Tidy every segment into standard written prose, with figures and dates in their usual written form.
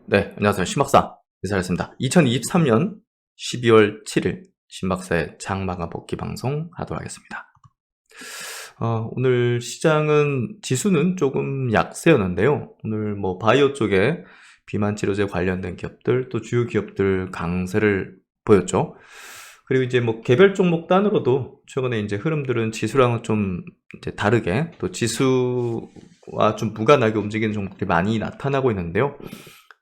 네, 안녕하세요. 신박사 인사드렸습니다. 2023년 12월 7일 신박사의 장마감 복귀 방송 하도록 하겠습니다. 오늘 시장은 지수는 조금 약세였는데요. 오늘 뭐 바이오 쪽에 비만 치료제 관련된 기업들 또 주요 기업들 강세를 보였죠. 그리고 이제 뭐 개별 종목 단으로도 최근에 이제 흐름들은 지수랑은 좀 이제 다르게 또 지수와 좀 무관하게 움직이는 종목들이 많이 나타나고 있는데요.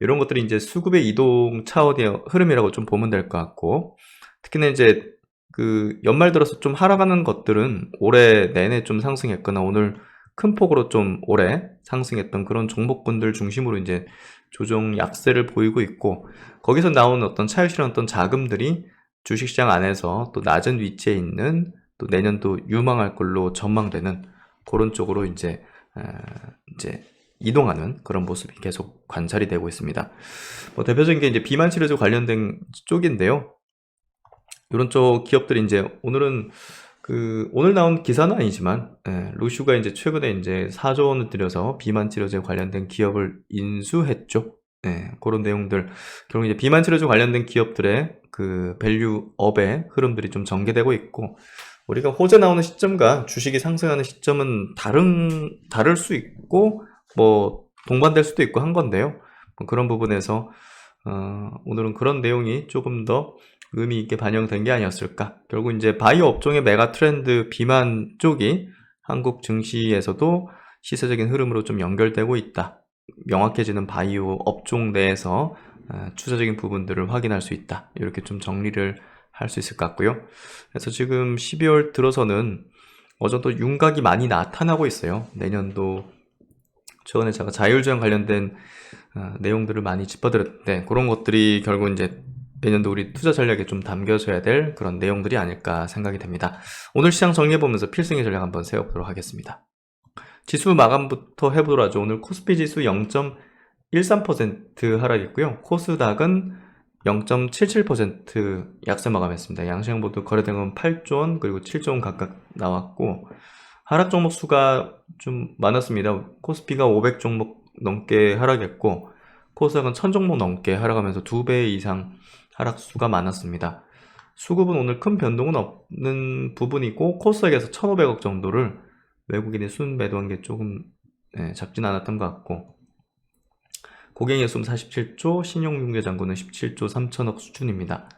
이런 것들이 이제 수급의 이동 차원의 흐름이라고 좀 보면 될 것 같고, 특히나 이제 그 연말 들어서 좀 하락하는 것들은 올해 내내 좀 상승했거나 오늘 큰 폭으로 좀 오래 상승했던 그런 종목군들 중심으로 이제 조정 약세를 보이고 있고, 거기서 나오는 어떤 차익실현 어떤 자금들이 주식시장 안에서 또 낮은 위치에 있는 또 내년도 유망할 걸로 전망되는 그런 쪽으로 이제 이동하는 그런 모습이 계속 관찰이 되고 있습니다. 뭐 대표적인 게 이제 비만 치료제 관련된 쪽인데요. 이런 쪽 기업들이 이제 오늘은 오늘 나온 기사는 아니지만, 로슈가 이제 최근에 이제 4조 원을 들여서 비만 치료제 관련된 기업을 인수했죠. 그런 내용들, 결국 이제 비만 치료제 관련된 기업들의 그 밸류업의 흐름들이 좀 전개되고 있고, 우리가 호재 나오는 시점과 주식이 상승하는 시점은 다를 수 있고, 뭐 동반될 수도 있고 한 건데요. 뭐 그런 부분에서 오늘은 그런 내용이 조금 더 의미 있게 반영된 게 아니었을까. 결국 이제 바이오 업종의 메가 트렌드 비만 쪽이 한국 증시에서도 시세적인 흐름으로 좀 연결되고 있다. 명확해지는 바이오 업종 내에서 추세적인 부분들을 확인할 수 있다. 이렇게 좀 정리를 할 수 있을 것 같고요. 그래서 지금 12월 들어서는 어느 정도 윤곽이 많이 나타나고 있어요. 내년도 최근에 제가 자율주행 관련된 내용들을 많이 짚어드렸는데, 그런 것들이 결국 이제 내년도 우리 투자 전략에 좀 담겨져야 될 그런 내용들이 아닐까 생각이 됩니다. 오늘 시장 정리해보면서 필승의 전략 한번 세워보도록 하겠습니다. 지수 마감부터 해보도록 하죠. 오늘 코스피 지수 0.13% 하락했고요. 코스닥은 0.77% 약세 마감했습니다. 양시장 모두 거래된 건 8조 원 그리고 7조 원 각각 나왔고, 하락 종목 수가 좀 많았습니다. 코스피가 500 종목 넘게 하락했고, 코스닥은 1000 종목 넘게 하락하면서 2배 이상 하락 수가 많았습니다. 수급은 오늘 큰 변동은 없는 부분이고, 코스닥에서 1500억 정도를 외국인이 순매도한 게 조금 작진 않았던 것 같고, 고객의 숨 47조, 신용융계잔고는 17조 3천억 수준입니다.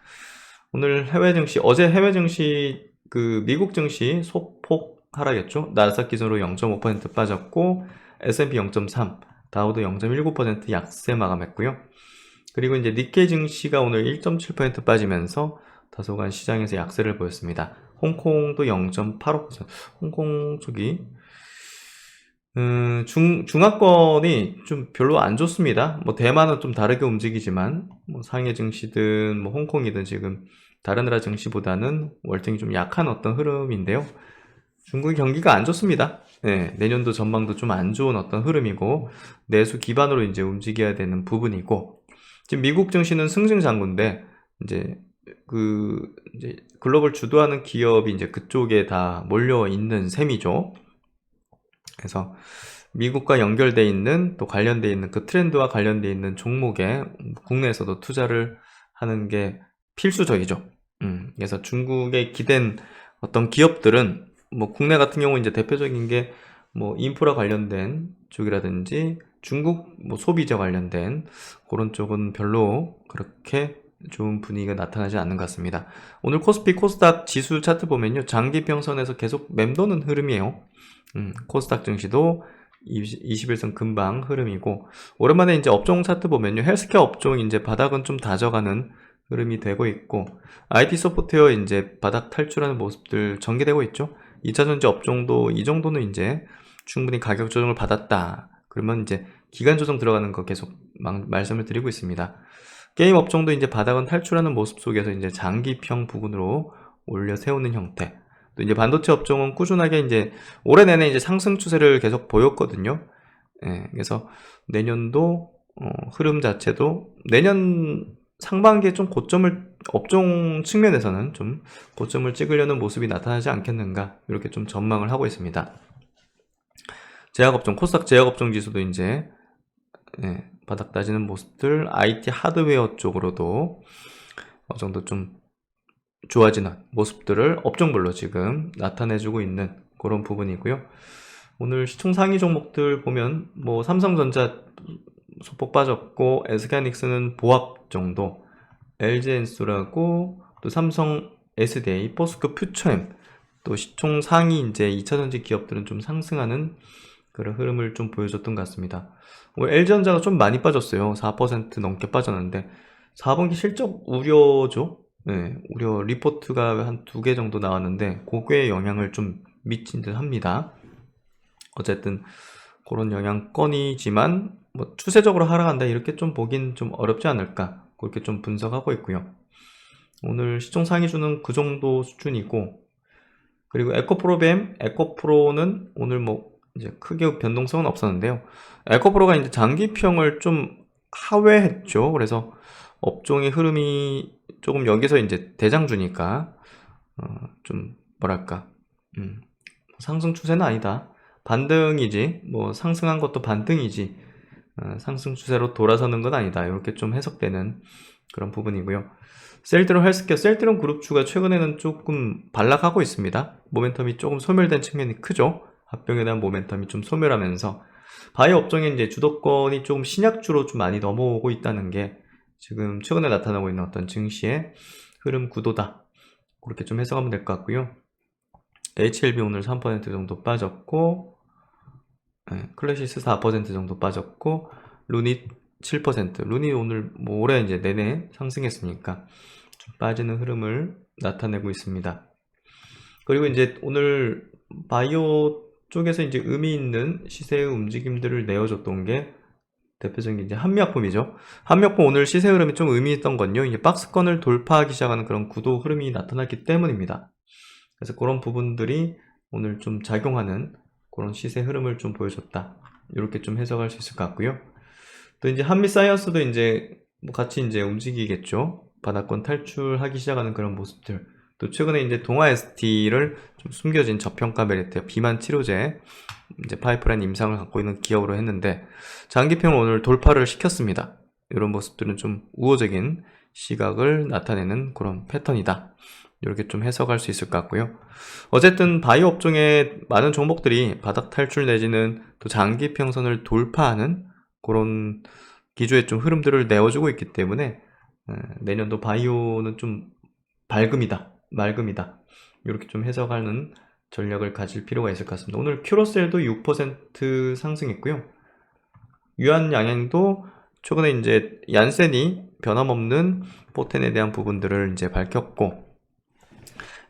오늘 해외 증시, 어제 해외 증시, 미국 증시 소폭 하락했죠. 나스닥 기준으로 0.5% 빠졌고, S&P 0.3, 다우도 0.19% 약세 마감했고요. 그리고 이제 니케이 증시가 오늘 1.7% 빠지면서 다소간 시장에서 약세를 보였습니다. 홍콩도 0.85%. 홍콩 쪽이 중화권이 좀 별로 안 좋습니다. 뭐 대만은 좀 다르게 움직이지만 뭐 상해 증시든 뭐 홍콩이든 지금 다른 나라 증시보다는 월등히 좀 약한 어떤 흐름인데요. 중국의 경기가 안 좋습니다. 내년도 전망도 좀 안 좋은 어떤 흐름이고, 내수 기반으로 이제 움직여야 되는 부분이고, 지금 미국 증시는 승승장구인데 이제 이제 글로벌 주도하는 기업이 이제 그쪽에 다 몰려 있는 셈이죠. 그래서 미국과 연결되어 있는 또 관련되어 있는 그 트렌드와 관련되어 있는 종목에 국내에서도 투자를 하는 게 필수적이죠. 그래서 중국에 기댄 어떤 기업들은 뭐 국내 같은 경우 이제 대표적인 게 뭐 인프라 관련된 쪽이라든지 중국 뭐 소비자 관련된 그런 쪽은 별로 그렇게 좋은 분위기가 나타나지 않는 것 같습니다. 오늘 코스피 코스닥 지수 차트 보면요, 장기 평선에서 계속 맴도는 흐름이에요. 코스닥 증시도 21선 금방 흐름이고, 오랜만에 이제 업종 차트 보면요, 헬스케어 업종 이제 바닥은 좀 다져가는 흐름이 되고 있고, IT 소프트웨어 이제 바닥 탈출하는 모습들 전개되고 있죠. 2차전지 업종도 이 정도는 이제 충분히 가격 조정을 받았다. 그러면 이제 기간 조정 들어가는 거 계속 말씀을 드리고 있습니다. 게임 업종도 이제 바닥은 탈출하는 모습 속에서 이제 장기평 부근으로 올려 세우는 형태. 또 이제 반도체 업종은 꾸준하게 이제 올해 내내 이제 상승 추세를 계속 보였거든요. 그래서 내년도 흐름 자체도 내년 상반기에 좀 업종 측면에서는 좀 고점을 찍으려는 모습이 나타나지 않겠는가, 이렇게 좀 전망을 하고 있습니다. 제약업종, 코스닥 제약업종 지수도 이제 바닥 다지는 모습들, IT 하드웨어 쪽으로도 어느 정도 좀 좋아지는 모습들을 업종별로 지금 나타내주고 있는 그런 부분이고요. 오늘 시총 상위 종목들 보면 뭐 삼성전자 소폭 빠졌고 SK하이닉스는 보합 정도, LG엔솔하고 또 삼성 SDA, 포스코 퓨처엠, 또 시총 상위 이제 2차전지 기업들은 좀 상승하는 그런 흐름을 좀 보여줬던 것 같습니다. LG전자가 좀 많이 빠졌어요. 4% 넘게 빠졌는데 4분기 실적 우려죠. 우려 리포트가 한 2개 정도 나왔는데 그게 영향을 좀 미친 듯 합니다. 어쨌든 그런 영향권이지만 뭐 추세적으로 하락한다 이렇게 좀 보긴 좀 어렵지 않을까 그렇게 좀 분석하고 있고요. 오늘 시총 상위주는 그 정도 수준이고, 그리고 에코프로는 오늘 뭐 이제 크게 변동성은 없었는데요. 에코프로가 이제 장기평을 좀 하회했죠. 그래서 업종의 흐름이 조금 여기서 이제 대장주니까 좀 뭐랄까 상승 추세는 아니다. 반등이지 뭐 상승한 것도 반등이지 상승 추세로 돌아서는 건 아니다. 이렇게 좀 해석되는 그런 부분이고요. 셀트론 헬스케어, 셀트론 그룹주가 최근에는 조금 반락하고 있습니다. 모멘텀이 조금 소멸된 측면이 크죠. 합병에 대한 모멘텀이 좀 소멸하면서 바이오 업종의 이제 주도권이 조금 신약주로 좀 많이 넘어오고 있다는 게 지금 최근에 나타나고 있는 어떤 증시의 흐름 구도다. 그렇게 좀 해석하면 될 것 같고요. HLB 오늘 3% 정도 빠졌고, 클래시스 4% 정도 빠졌고, 루닛 7%. 루닛 오늘 뭐 올해 이제 내내 상승했으니까 좀 빠지는 흐름을 나타내고 있습니다. 그리고 이제 오늘 바이오 쪽에서 이제 의미 있는 시세의 움직임들을 내어줬던 게 대표적인 이제 한미약품이죠. 한미약품 오늘 시세 흐름이 좀 의미 있던 건요. 이제 박스권을 돌파하기 시작하는 그런 구도 흐름이 나타났기 때문입니다. 그래서 그런 부분들이 오늘 좀 작용하는 그런 시세 흐름을 좀 보여줬다. 이렇게 좀 해석할 수 있을 것 같고요. 또 이제 한미사이언스도 이제 뭐 같이 이제 움직이겠죠. 바닥권 탈출하기 시작하는 그런 모습들. 또 최근에 이제 동아 ST를 좀 숨겨진 저평가 메리트 비만 치료제 이제 파이프라인 임상을 갖고 있는 기업으로 했는데 장기평을 오늘 돌파를 시켰습니다. 이런 모습들은 좀 우호적인 시각을 나타내는 그런 패턴이다. 이렇게 좀 해석할 수 있을 것 같고요. 어쨌든 바이오 업종의 많은 종목들이 바닥 탈출 내지는 또 장기 평선을 돌파하는 그런 기조의 좀 흐름들을 내어주고 있기 때문에 내년도 바이오는 좀 맑음이다. 이렇게 좀 해석하는 전략을 가질 필요가 있을 것 같습니다. 오늘 큐로셀도 6% 상승했고요. 유한양행도 최근에 이제 얀센이 변함없는 포텐에 대한 부분들을 이제 밝혔고,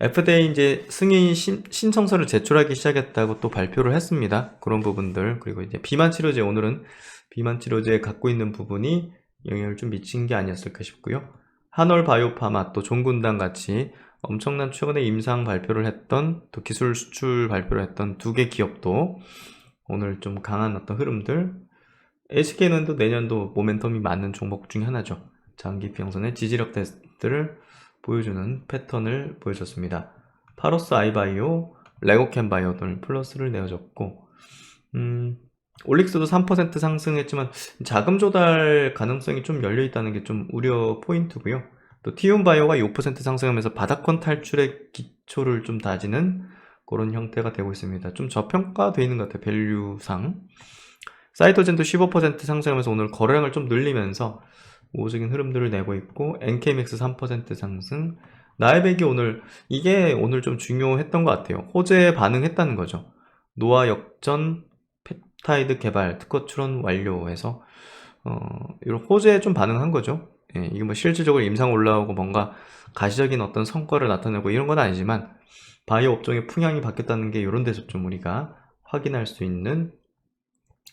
FDA 이제 승인 신청서를 제출하기 시작했다고 또 발표를 했습니다. 그런 부분들, 그리고 이제 비만 치료제, 오늘은 비만 치료제에 갖고 있는 부분이 영향을 좀 미친 게 아니었을까 싶고요. 한올 바이오파마, 또 종군당 같이 엄청난 최근에 임상 발표를 했던, 또 기술 수출 발표를 했던 2개 기업도 오늘 좀 강한 어떤 흐름들, SK는 또 내년도 모멘텀이 맞는 종목 중에 하나죠. 장기 평선의 지지력 테스트를 보여주는 패턴을 보여줬습니다. 파로스 아이바이오, 레고캠바이오 등 플러스를 내어줬고, 올릭스도 3% 상승했지만 자금 조달 가능성이 좀 열려있다는 게 좀 우려 포인트고요. 또 티움바이오가 6% 상승하면서 바닥권 탈출의 기초를 좀 다지는 그런 형태가 되고 있습니다. 좀 저평가되어 있는 것 같아요. 밸류상. 사이토젠도 15% 상승하면서 오늘 거래량을 좀 늘리면서 우호적인 흐름들을 내고 있고, NK맥스 3% 상승, 나이백이 오늘, 이게 오늘 좀 중요했던 것 같아요. 호재에 반응했다는 거죠. 노화 역전 펩타이드 개발 특허 출원 완료해서 이런 호재에 좀 반응한 거죠. 이게 뭐 실질적으로 임상 올라오고 뭔가 가시적인 어떤 성과를 나타내고 이런 건 아니지만 바이오 업종의 풍향이 바뀌었다는 게 이런 데서 좀 우리가 확인할 수 있는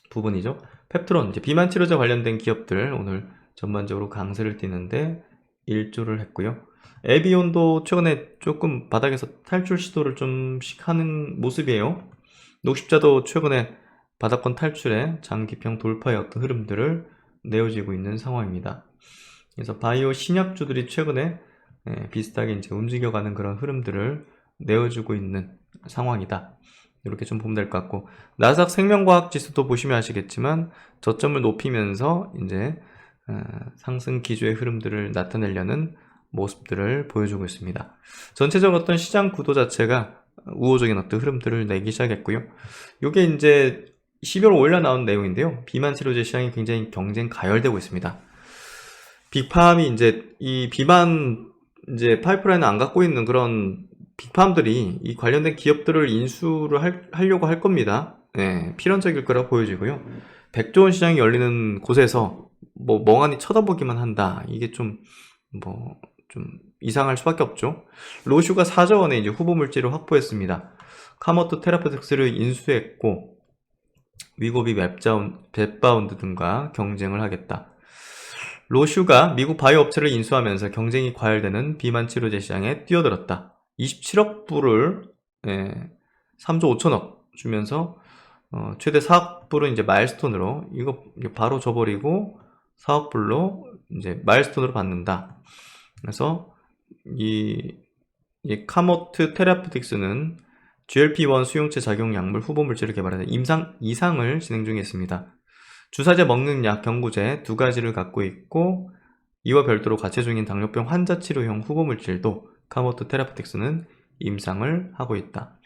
부분이죠. 펩트론, 이제 비만 치료제 관련된 기업들 오늘 전반적으로 강세를 띠는데 일조를 했고요. 에비온도 최근에 조금 바닥에서 탈출 시도를 좀씩 하는 모습이에요. 녹십자도 최근에 바닥권 탈출에 장기평 돌파의 어떤 흐름들을 내어지고 있는 상황입니다. 그래서 바이오 신약주들이 최근에 비슷하게 이제 움직여가는 그런 흐름들을 내어주고 있는 상황이다. 이렇게 좀 보면 될 것 같고, 나스닥 생명과학 지수도 보시면 아시겠지만 저점을 높이면서 이제 상승 기조의 흐름들을 나타내려는 모습들을 보여주고 있습니다. 전체적으로 어떤 시장 구도 자체가 우호적인 어떤 흐름들을 내기 시작했고요. 이게 이제 12월 5일날 나온 내용인데요. 비만 치료제 시장이 굉장히 경쟁 가열되고 있습니다. 빅팜이 이제 이 비만 이제 파이프라인을 안 갖고 있는 그런 빅팜들이 이 관련된 기업들을 인수를 하려고 할 겁니다. 네, 필연적일 거라 보여지고요. 100조 원 시장이 열리는 곳에서 뭐 멍하니 쳐다보기만 한다. 이게 좀 이상할 수밖에 없죠. 로슈가 4조 원의 이제 후보 물질을 확보했습니다. 카모트 테라페틱스를 인수했고 위고비 웹바운드 등과 경쟁을 하겠다. 로슈가 미국 바이오 업체를 인수하면서 경쟁이 과열되는 비만 치료제 시장에 뛰어들었다. 27억 불을 3조 5천억 주면서 최대 4억 불은 이제 마일스톤으로 이거 바로 줘버리고 4억 불로 이제 마일스톤으로 받는다. 그래서 이 카모트 테라피틱스는 GLP-1 수용체 작용 약물 후보 물질을 개발해서 임상을 진행 중에 있습니다. 주사제 먹는 약 경구제 두 가지를 갖고 있고 이와 별도로 가체 중인 당뇨병 환자 치료용 후보 물질도 카모트 테라피틱스는 임상을 하고 있다.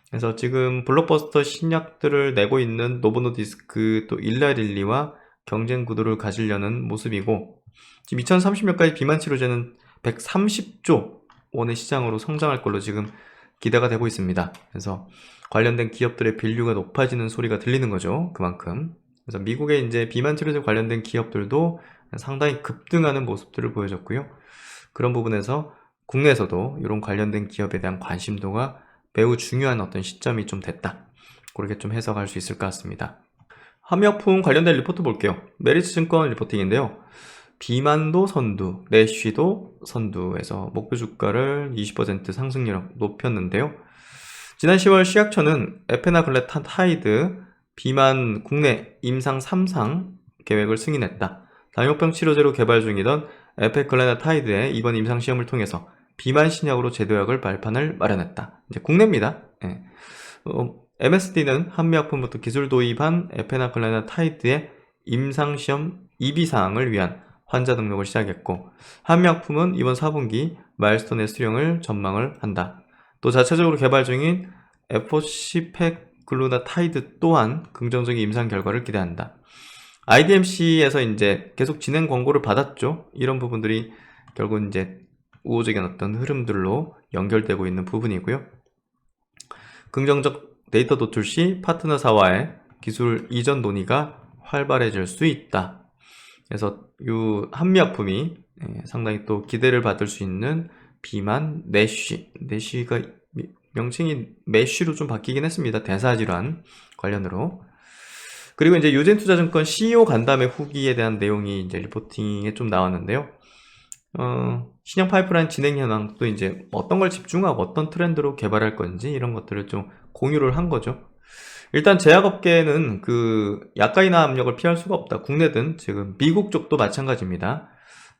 그래서 지금 블록버스터 신약들을 내고 있는 노보노디스크 또 일라릴리와 경쟁 구도를 가지려는 모습이고 지금 2030년까지 비만 치료제는 130조 원의 시장으로 성장할 걸로 지금 기대가 되고 있습니다. 그래서 관련된 기업들의 밸류가 높아지는 소리가 들리는 거죠. 그만큼. 그래서 미국의 이제 비만 치료제 관련된 기업들도 상당히 급등하는 모습들을 보여줬고요. 그런 부분에서 국내에서도 이런 관련된 기업에 대한 관심도가 매우 중요한 어떤 시점이 좀 됐다. 그렇게 좀 해석할 수 있을 것 같습니다. 한미약품 관련된 리포트 볼게요. 메리츠증권 리포팅인데요. 비만도 선두, 내쉬도 선두에서 목표 주가를 20% 상승률 높였는데요. 지난 10월 식약처는 에페나글레타이드 비만 국내 임상 3상 계획을 승인했다. 당뇨병 치료제로 개발 중이던 에페클레나타이드의 이번 임상 시험을 통해서 비만 신약으로 제도약을 발판을 마련했다. 이제 국내입니다. MSD는 한미약품부터 기술 도입한 에페나클레나타이드의 임상 시험 2비사항을 위한 환자 등록을 시작했고 한미약품은 이번 4분기 마일스톤의 수령을 전망을 한다. 또 자체적으로 개발 중인 에포시펙글루타타이드 또한 긍정적인 임상 결과를 기대한다. IDMC에서 이제 계속 진행 권고를 받았죠. 이런 부분들이 결국 이제 우호적인 어떤 흐름들로 연결되고 있는 부분이고요. 긍정적 데이터 도출 시 파트너사와의 기술 이전 논의가 활발해질 수 있다. 그래서 이 한미약품이 상당히 또 기대를 받을 수 있는 비만 내쉬가 명칭이 메쉬로 좀 바뀌긴 했습니다. 대사질환 관련으로. 그리고 이제 유진투자증권 CEO 간담회 후기에 대한 내용이 이제 리포팅에 좀 나왔는데요. 신형 파이프라인 진행 현황도 이제 어떤 걸 집중하고 어떤 트렌드로 개발할 건지 이런 것들을 좀 공유를 한 거죠. 일단 제약업계는 그 약가인하 압력을 피할 수가 없다. 국내든 지금 미국 쪽도 마찬가지입니다.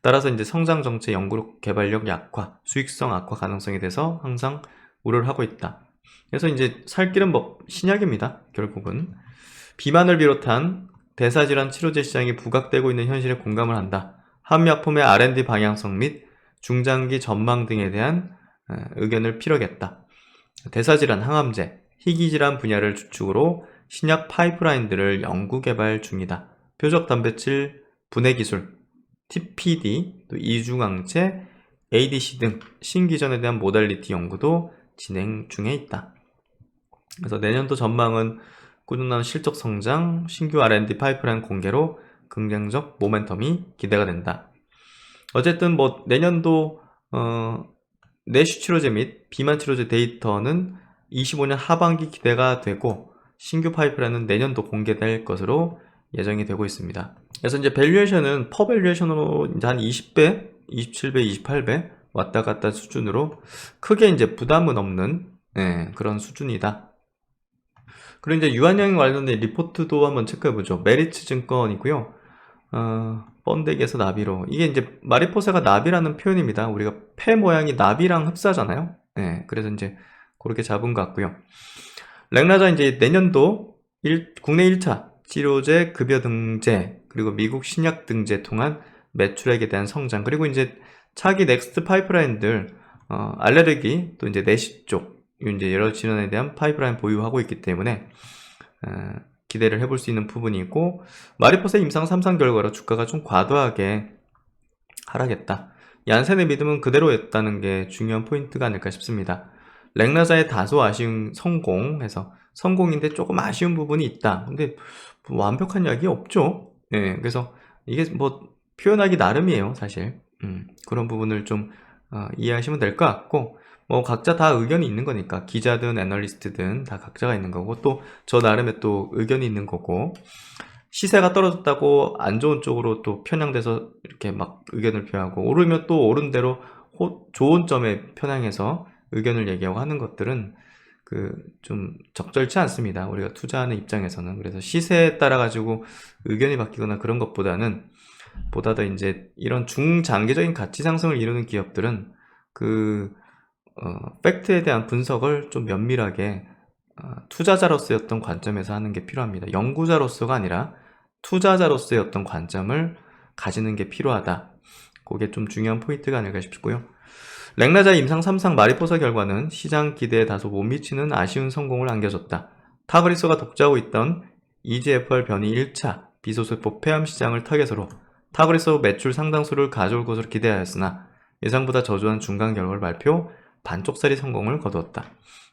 따라서 이제 성장 정체 연구 개발력 약화, 수익성 악화 가능성에 대해서 항상 우려를 하고 있다. 그래서 이제 살 길은 뭐 신약입니다. 결국은 비만을 비롯한 대사질환 치료제 시장이 부각되고 있는 현실에 공감을 한다. 한미약품의 R&D 방향성 및 중장기 전망 등에 대한 의견을 필요하겠다. 대사질환, 항암제, 희귀질환 분야를 주축으로 신약 파이프라인들을 연구개발 중이다. 표적 단백질 분해 기술, TPD, 또 이중항체, ADC 등 신기전에 대한 모달리티 연구도 진행 중에 있다. 그래서 내년도 전망은 꾸준한 실적 성장, 신규 R&D 파이프라인 공개로 긍정적 모멘텀이 기대가 된다. 어쨌든 뭐 내년도 내쉬 치료제 및 비만 치료제 데이터는 25년 하반기 기대가 되고 신규 파이프라인은 내년도 공개될 것으로 예정이 되고 있습니다. 그래서 이제 밸류에이션은 퍼 밸류에이션으로 이제 한 20배, 27배, 28배 왔다 갔다 수준으로 크게 이제 부담은 없는 그런 수준이다. 그리고 이제 유한양행 관련된 리포트도 한번 체크해보죠. 메리츠 증권이고요. 번데기에서 나비로. 이게 이제 마리포사가 나비라는 표현입니다. 우리가 폐 모양이 나비랑 흡사잖아요. 그래서 이제 그렇게 잡은 것 같고요. 렉나자 이제 내년도 국내 1차 치료제 급여 등재, 그리고 미국 신약 등재 통한 매출액에 대한 성장, 그리고 이제 차기 넥스트 파이프라인들, 알레르기, 또 이제 내시 쪽, 이제 여러 질환에 대한 파이프라인 보유하고 있기 때문에, 기대를 해볼 수 있는 부분이고, 마리포사 임상 3상 결과로 주가가 좀 과도하게 하락했다. 얀센의 믿음은 그대로였다는 게 중요한 포인트가 아닐까 싶습니다. 렉나자의 다소 아쉬운 성공해서 성공인데 조금 아쉬운 부분이 있다. 근데 뭐 완벽한 이야기 없죠. 예, 그래서 이게 뭐 표현하기 나름이에요, 사실. 그런 부분을 좀 이해하시면 될 것 같고, 뭐 각자 다 의견이 있는 거니까, 기자든 애널리스트든 다 각자가 있는 거고, 또 저 나름의 또 의견이 있는 거고, 시세가 떨어졌다고 안 좋은 쪽으로 또 편향돼서 이렇게 막 의견을 표하고, 오르면 또 오른 대로 좋은 점에 편향해서 의견을 얘기하고 하는 것들은 좀 적절치 않습니다, 우리가 투자하는 입장에서는. 그래서 시세에 따라 가지고 의견이 바뀌거나 그런 것보다는, 보다 더 이제 이런 중장기적인 가치 상승을 이루는 기업들은 팩트에 대한 분석을 좀 면밀하게 투자자로서의 어떤 관점에서 하는 게 필요합니다. 연구자로서가 아니라 투자자로서의 어떤 관점을 가지는 게 필요하다. 그게 좀 중요한 포인트가 아닐까 싶고요. 렉나자 임상 3상 마리포사 결과는 시장 기대에 다소 못 미치는 아쉬운 성공을 안겨줬다. 타브리소가 독자하고 있던 EGFR 변이 1차 비소세포 폐암 시장을 타겟으로 타브리소 매출 상당수를 가져올 것으로 기대하였으나 예상보다 저조한 중간 결과를 발표, 반쪽짜리 성공을 거두었다.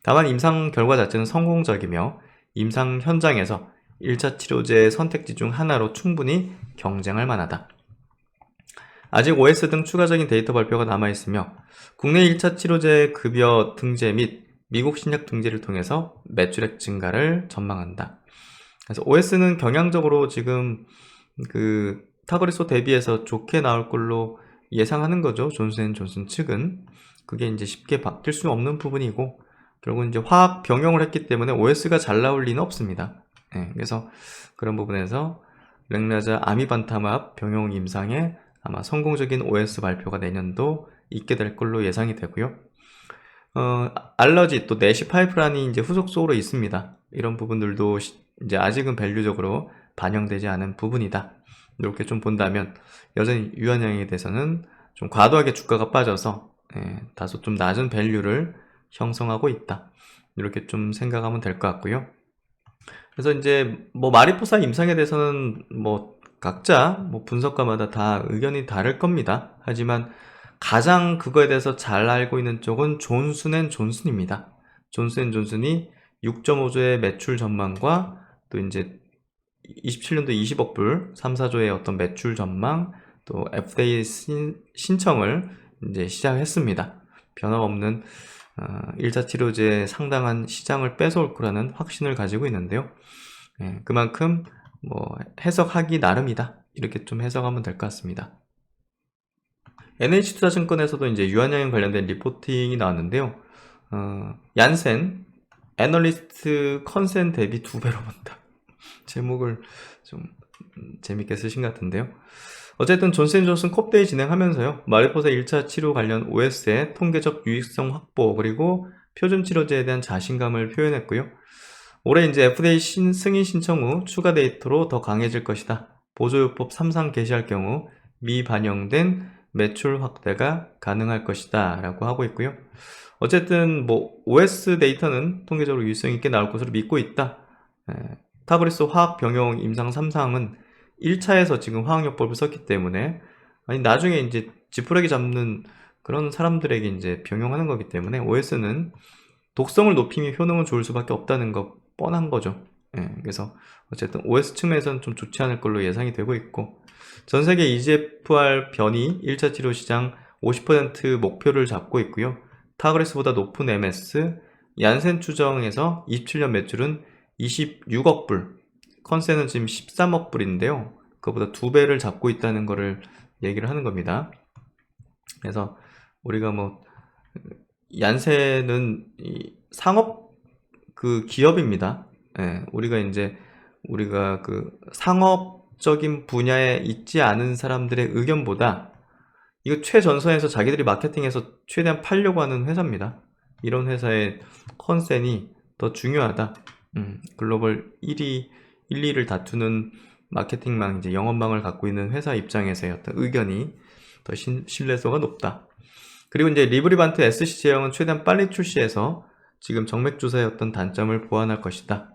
다만 임상 결과 자체는 성공적이며 임상 현장에서 1차 치료제의 선택지 중 하나로 충분히 경쟁할 만하다. 아직 OS 등 추가적인 데이터 발표가 남아있으며 국내 1차 치료제 급여 등재 및 미국 신약 등재를 통해서 매출액 증가를 전망한다. 그래서 OS는 경향적으로 지금 타브리소 대비해서 좋게 나올 걸로 예상하는 거죠. 존슨앤존슨 측은. 그게 이제 쉽게 바뀔 수 없는 부분이고, 결국은 이제 화학 병용을 했기 때문에 OS가 잘 나올 리는 없습니다. 그래서 그런 부분에서 렉나자 아미반타맙 병용 임상에 아마 성공적인 OS 발표가 내년도 있게 될 걸로 예상이 되고요. 알러지 또 내시 파이프라인이 이제 후속적으로 있습니다. 이런 부분들도 이제 아직은 밸류적으로 반영되지 않은 부분이다. 이렇게 좀 본다면 여전히 유한양에 대해서는 좀 과도하게 주가가 빠져서 다소 좀 낮은 밸류를 형성하고 있다. 이렇게 좀 생각하면 될 것 같고요. 그래서 이제 뭐 마리포사 임상에 대해서는 뭐 각자 뭐 분석가마다 다 의견이 다를 겁니다. 하지만 가장 그거에 대해서 잘 알고 있는 쪽은 존슨앤존슨입니다. 존슨앤존슨이 6.5조의 매출 전망과 또 이제 27년도 20억 불, 3, 4조의 어떤 매출 전망, 또 FDA 신청을 이제 시작했습니다. 변함없는 1차 치료제에 상당한 시장을 뺏어올 거라는 확신을 가지고 있는데요. 그만큼 뭐 해석하기 나름이다. 이렇게 좀 해석하면 될 것 같습니다. NH투자증권에서도 이제 유한양행 관련된 리포팅이 나왔는데요. 얀센 애널리스트 컨센 대비 2배로 본다. 제목을 좀 재밌게 쓰신 것 같은데요. 어쨌든 존슨앤존슨 컵데이 진행하면서요, 마리포사 1차 치료 관련 OS의 통계적 유익성 확보, 그리고 표준 치료제에 대한 자신감을 표현했고요. 올해 이제 FDA 승인 신청 후 추가 데이터로 더 강해질 것이다. 보조요법 3상 개시할 경우 미반영된 매출 확대가 가능할 것이다 라고 하고 있고요. 어쨌든 뭐 OS 데이터는 통계적으로 유의성 있게 나올 것으로 믿고 있다. 타브리소 화학 병용 임상 3상은 1차에서 지금 화학요법을 썼기 때문에, 나중에 이제 지푸라기 잡는 그런 사람들에게 이제 병용하는 거기 때문에 OS는 독성을 높이면 효능은 좋을 수밖에 없다는 거 뻔한 거죠. 그래서 어쨌든 OS 측면에서는 좀 좋지 않을 걸로 예상이 되고 있고, 전세계 EGFR 변이 1차 치료 시장 50% 목표를 잡고 있고요. 타그레스보다 높은 MS, 얀센 추정에서 27년 매출은 26억 불, 컨센은 지금 13억 불인데요. 그거보다 2배를 잡고 있다는 거를 얘기를 하는 겁니다. 그래서 우리가 뭐 얀센은 상업 기업입니다. 우리가 상업적인 분야에 있지 않은 사람들의 의견보다 이거 최전선에서 자기들이 마케팅해서 최대한 팔려고 하는 회사입니다. 이런 회사의 컨센이 더 중요하다. 글로벌 1위, 1, 2를 다투는 마케팅망, 이제 영업망을 갖고 있는 회사 입장에서의 어떤 의견이 더 신뢰도가 높다. 그리고 이제 리브리반트 SC 제형은 최대한 빨리 출시해서 지금 정맥주사의 어떤 단점을 보완할 것이다.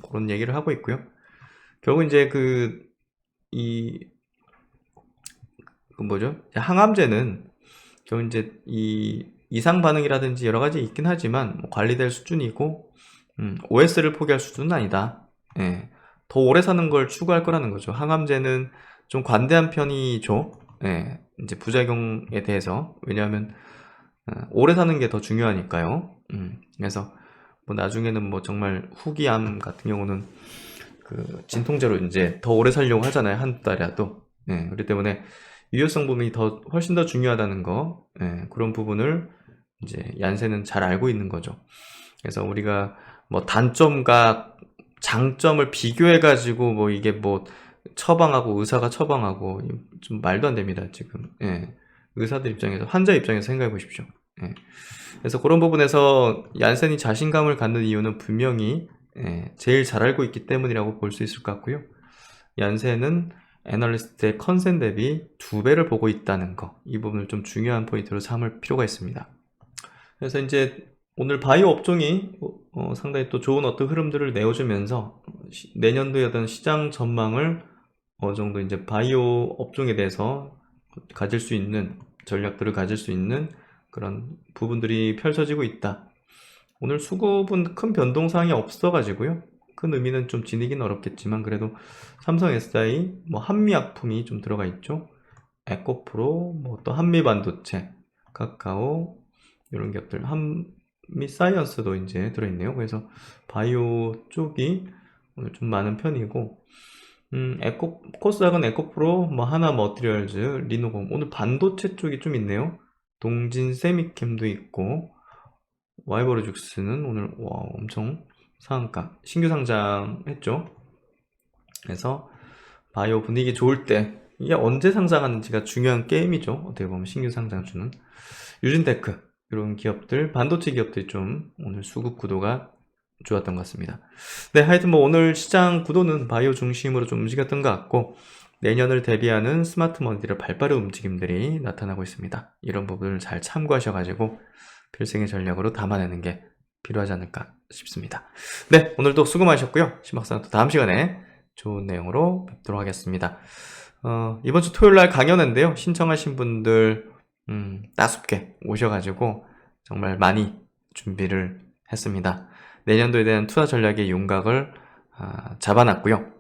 그런 얘기를 하고 있고요. 결국 이제 뭐죠? 항암제는 결국 이제 이 이상 반응이라든지 여러 가지 있긴 하지만 뭐 관리될 수준이고, OS를 포기할 수준은 아니다. 예. 더 오래 사는 걸 추구할 거라는 거죠. 항암제는 좀 관대한 편이죠. 예. 이제 부작용에 대해서. 왜냐하면 오래 사는 게 더 중요하니까요. 그래서 뭐 나중에는 뭐 정말 후기암 같은 경우는 그 진통제로 이제 더 오래 살려고 하잖아요. 한 달이라도. 예. 그렇기 때문에 유효성 부분이 훨씬 더 중요하다는 거. 예. 그런 부분을 이제 얀센은 잘 알고 있는 거죠. 그래서 우리가 뭐 단점과 장점을 비교해 가지고 뭐 이게 뭐 처방하고 의사가 처방하고 좀 말도 안 됩니다. 지금. 예. 의사들 입장에서, 환자 입장에서 생각해 보십시오. 예. 그래서 그런 부분에서 얀센이 자신감을 갖는 이유는 분명히 제일 잘 알고 있기 때문이라고 볼 수 있을 것 같고요. 얀센은 애널리스트의 컨센 대비 2배를 보고 있다는 거, 이 부분을 좀 중요한 포인트로 삼을 필요가 있습니다. 그래서 이제 오늘 바이오 업종이 상당히 또 좋은 어떤 흐름들을 내어주면서 내년도에 어떤 시장 전망을 어느 정도 이제 바이오 업종에 대해서 가질 수 있는 전략들을 가질 수 있는 그런 부분들이 펼쳐지고 있다. 오늘 수급은 큰 변동사항이 없어가지고요. 큰 의미는 좀 지니긴 어렵겠지만 그래도 삼성 SDI, 뭐 한미약품이 좀 들어가 있죠. 에코프로, 뭐 또 한미반도체, 카카오 이런 기업들, 한미사이언스도 이제 들어있네요. 그래서 바이오 쪽이 오늘 좀 많은 편이고, 코스닥은 에코프로, 뭐 하나머티리얼즈, 리노공, 오늘 반도체 쪽이 좀 있네요. 동진 세미캠도 있고, 와이버로직스는 오늘 엄청 상한가 신규 상장했죠. 그래서 바이오 분위기 좋을 때 이게 언제 상장하는지가 중요한 게임이죠. 어떻게 보면 신규 상장주는 유진테크 이런 기업들, 반도체 기업들이 좀 오늘 수급 구도가 좋았던 것 같습니다. 네, 하여튼 뭐 오늘 시장 구도는 바이오 중심으로 좀 움직였던 것 같고, 내년을 대비하는 스마트 머니들의 발빠른 움직임들이 나타나고 있습니다. 이런 부분을 잘 참고하셔가지고 필생의 전략으로 담아내는 게 필요하지 않을까 싶습니다. 네, 오늘도 수고 많으셨고요. 신박사는 또 다음 시간에 좋은 내용으로 뵙도록 하겠습니다. 이번 주 토요일날 강연인데요. 신청하신 분들 따숩게 오셔가지고 정말 많이 준비를 했습니다. 내년도에 대한 투자 전략의 윤곽을 잡아놨고요.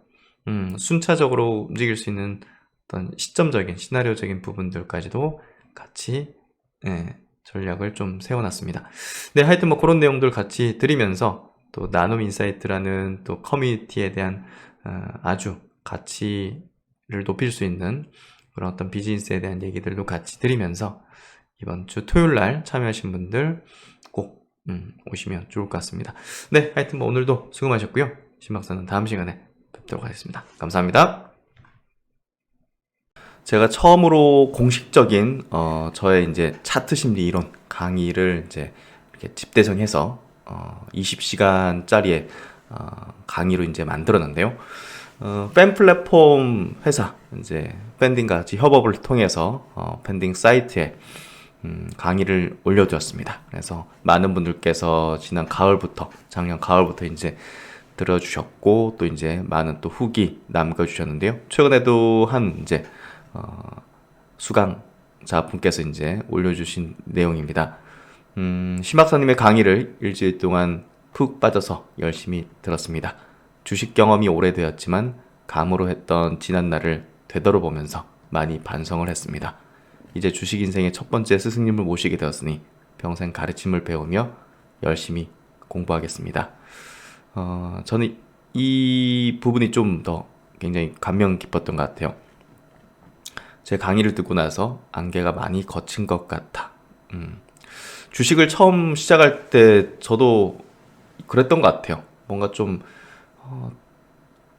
순차적으로 움직일 수 있는 어떤 시점적인 시나리오적인 부분들까지도 같이 전략을 좀 세워놨습니다. 네, 하여튼 뭐 그런 내용들 같이 드리면서 또 나눔 인사이트라는 또 커뮤니티에 대한 아주 가치를 높일 수 있는 그런 어떤 비즈니스에 대한 얘기들도 같이 드리면서 이번 주 토요일 날 참여하신 분들 꼭 오시면 좋을 것 같습니다. 네, 하여튼 뭐 오늘도 수고 많으셨고요. 신박사는 다음 시간에 뵙도록 하겠습니다. 감사합니다. 제가 처음으로 공식적인 저의 이제 차트 심리 이론 강의를 이제 이렇게 집대성해서 20시간짜리의 강의로 이제 만들었는데요. 팬 플랫폼 회사 이제 팬딩과 같이 협업을 통해서 팬딩 사이트에 강의를 올려두었습니다. 그래서 많은 분들께서 작년 가을부터 이제 들어주셨고 또 이제 많은 또 후기 남겨주셨는데요. 최근에도 한 이제 수강자 분께서 이제 올려주신 내용입니다. 심박사님의 강의를 일주일 동안 푹 빠져서 열심히 들었습니다. 주식 경험이 오래되었지만 감으로 했던 지난날을 되돌아보면서 많이 반성을 했습니다. 이제 주식 인생의 첫 번째 스승님을 모시게 되었으니 평생 가르침을 배우며 열심히 공부하겠습니다. 저는 이 부분이 좀 더 굉장히 감명 깊었던 것 같아요. 제 강의를 듣고 나서 안개가 많이 거친 것 같아. 주식을 처음 시작할 때 저도 그랬던 것 같아요. 뭔가 좀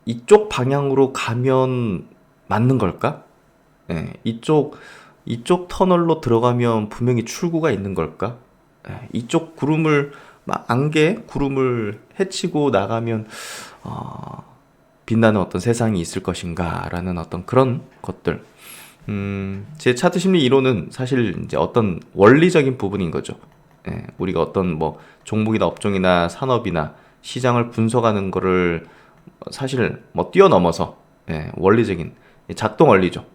이쪽 방향으로 가면 맞는 걸까? 네, 이쪽 터널로 들어가면 분명히 출구가 있는 걸까? 네, 이쪽 구름을 막 안개, 구름을 헤치고 나가면 빛나는 어떤 세상이 있을 것인가 라는 어떤 그런 것들. 제 차트 심리 이론은 사실 이제 어떤 원리적인 부분인 거죠. 예, 우리가 어떤 뭐 종목이나 업종이나 산업이나 시장을 분석하는 거를 사실 뭐 뛰어넘어서 원리적인 작동 원리죠.